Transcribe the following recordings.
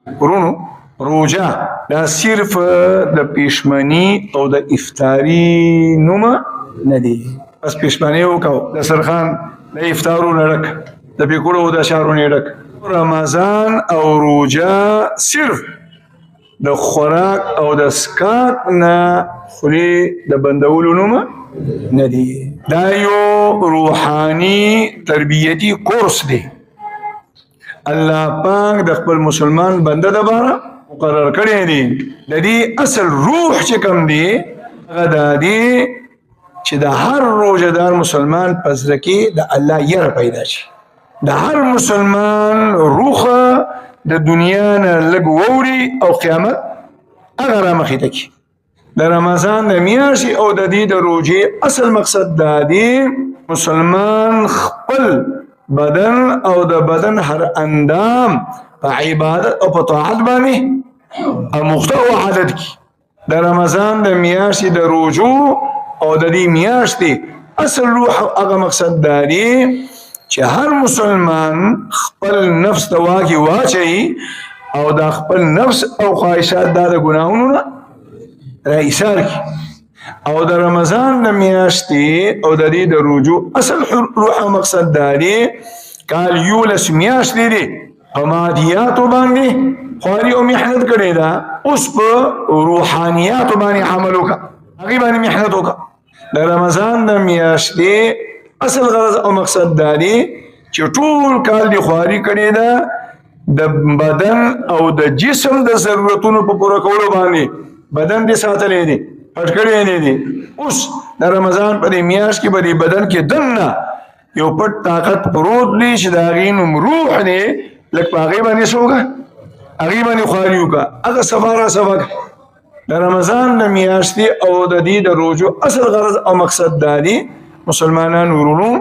ورونو روجا دا صرف د پیشمنی او د افطاری نومه نه دی. بس پیشمنی وکاو د سرخان د افطارو نړک د پیکوړو د شهرو نړک. رمضان او روجا صرف د خوراک او د سکات نه خلی د بندولو نومه نه دی. دا یو روحانی تربیتی کورس دی. الله پاک د خپل مسلمان بنده د باره مقرر کړی دی. د دې اصل روح چې کوم دی هغه دا دی چې د هر روزهدار مسلمان په زړه کې د الله یره پیدا شي. د هر مسلمان روحه د دنیا نه لږ ووري او قیامت هغه رامخې ته کړي. د رمضان د میاشتې او د دې د روژې اصل مقصد دا دی مسلمان خپل بدن او د بدن هر اندام په عبادت او په طاعت باندې اموخته او عادت کی. د رمضان د میاشتې د روجو او د دې میاشتې اصل روح هغه مقصد دا دی چې هر مسلمان خپل نفس ته واګي واچي او د خپل نفس او خواهشات د ګناهونو نه رایسار کی. او د رمضان د میاشتې او د دې د روجو اصل روح او مقصد دا دی کال یولس میاشتې دی په مادیاتو باندې خواري او محنت کړی دا اوس په روحانیاتو باندې عمل وکړه هغې باندې محنت وکړه. د رمضان د میاشتې اصل غرض او مقصد دا دی چې ټول کال دی خواري کړی ده د بدن او د جسم د ضرورتونو په پوره کولو باندې بدن دې ساتلی دی پټ کړی نه دی. اوس د رمضان په دې میاشت کې به دې بدن کې دننه یو پټ طاقت پروت دی چې د هغې نوم روح دی. لږ په هغې باندې څه وکړه هغې باندې خواري وکړه هغه صفا را صفا کړه. د رمضان د میاشتې او د دې د روژو اصل غرض او مقصد دا دی مسلمانان ورونو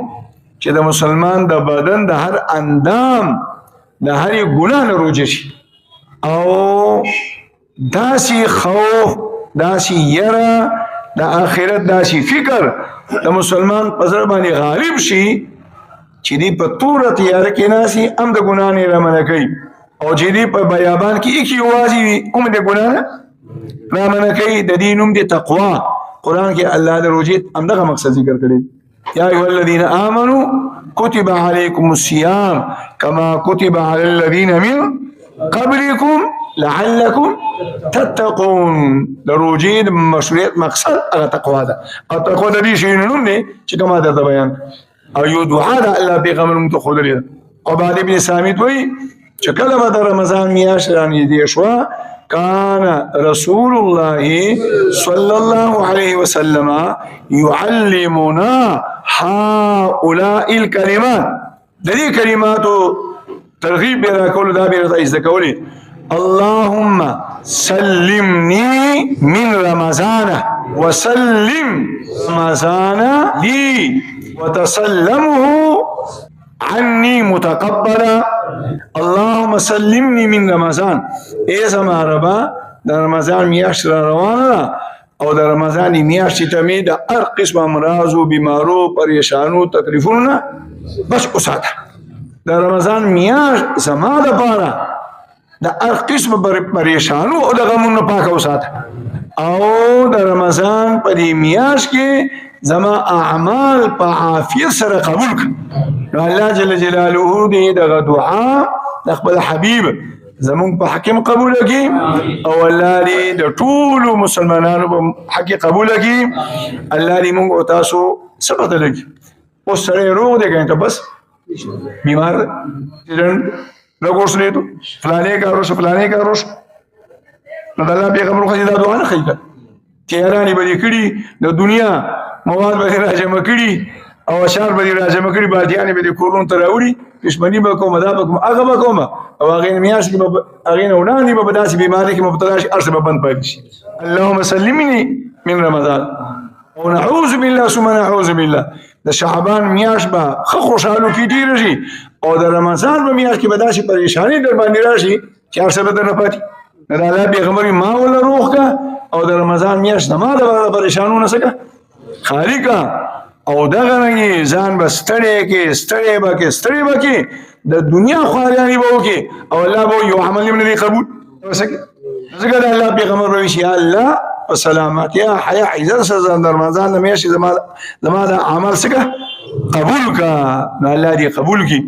چې د مسلمان د بدن د هر اندام د هرې ګناه نه روجه شي او داسې خوف داسې یره د آخرت داسې فکر د مسلمان په زړه باندې غالب شي چې دی په توره تیاره کې ناسي هم د ګناه نه رامنع کوي او چې دی په بیابان کې ایکي یوازې وي هم د ګناه نه رامنع کوي. د دې نوم دی تقوا. قرآن کې الله د روژې همدغه مقصد ذکر کړی یا ایها الذین آمنوا کتب علیکم الصیام کما کتب علی الذین من قبلکم لعلکم تتقون. د روژې د مشروعیت مقصد هغه تقوا ده او تقوا د دې شی نوم دی چې کومه درته بیان او یو دعا ده الله پیغمبر موږ ته ښودلې ده. عبادة ابن صامت وایي چې کله به د رمضان میاشت رانږدې شوه کان رسول الله صلی الله علیه وسلم یعلمنا هؤلاء الکلمات. د دې کلماتو ترغیب به راکولو دا به راته زده کولې اللهم سلمني من رمضان وسلم رمضان لي وتسلمه عني متقبلا. اللهم سلمني من رمضان اے زما ربا د رمضان میاشت را روانه او د رمضان میاشت ته می د هر قسم امراضو بیمارو پریشانو تکلیفونو بس اوساته. د رمضان میاشت زما د پاره د هر قسم پریشانو او د غمونو پاک اوساته او د رمضان په دې میاشت کې زما اعمال په عافیت سره قبول کړه. الله جل جلاله دې دغه دعا د خپل حبیب زمونږ په حکم قبول کړي او الله دې د ټولو مسلمانانو په حق قبول کړي. الله دې موږ او تاسو څه پته لګي اوس سره روغ دی که بس بیمار لګوس نه تو فلانه کاروش نو الله پیغمبر خو دا دعا نه کوي چې یارانی به کړي د دنیا مواد به راجمه کړي او اشعار به راجمه کړي بادیان به کورون ته راوړي پښمنی به کوم دا به کوم هغه به کوم او هغه میاش کې به هغه نه ونانی به داسې بیماری کې مبتلا شي ارسه به بند پاتې شي. اللهم سلمني من رمضان او نعوذ بالله ثم نعوذ بالله د شعبان میاش به خوشحالو کې ډیر شي او د رمضان په میاش کې به داسې پریشانی در باندې راشي چې ارسه به نه پاتې. دا الله پیغمبر ما ولا روح کا او د رمضان میاش نه ما د پریشانونو څخه خالی کا او دغه رنګي ځان به ستړی کې ستړی به کې د دنیا خواریانی به وکړي او الله به یو عمل هم نه قبول ځکه د الله پیغمبر به وشي الله په سلامتیا حیا عزت سره د رمضان د میاشتې زما د عمل څخه قبول کا نو الله دې قبول کړي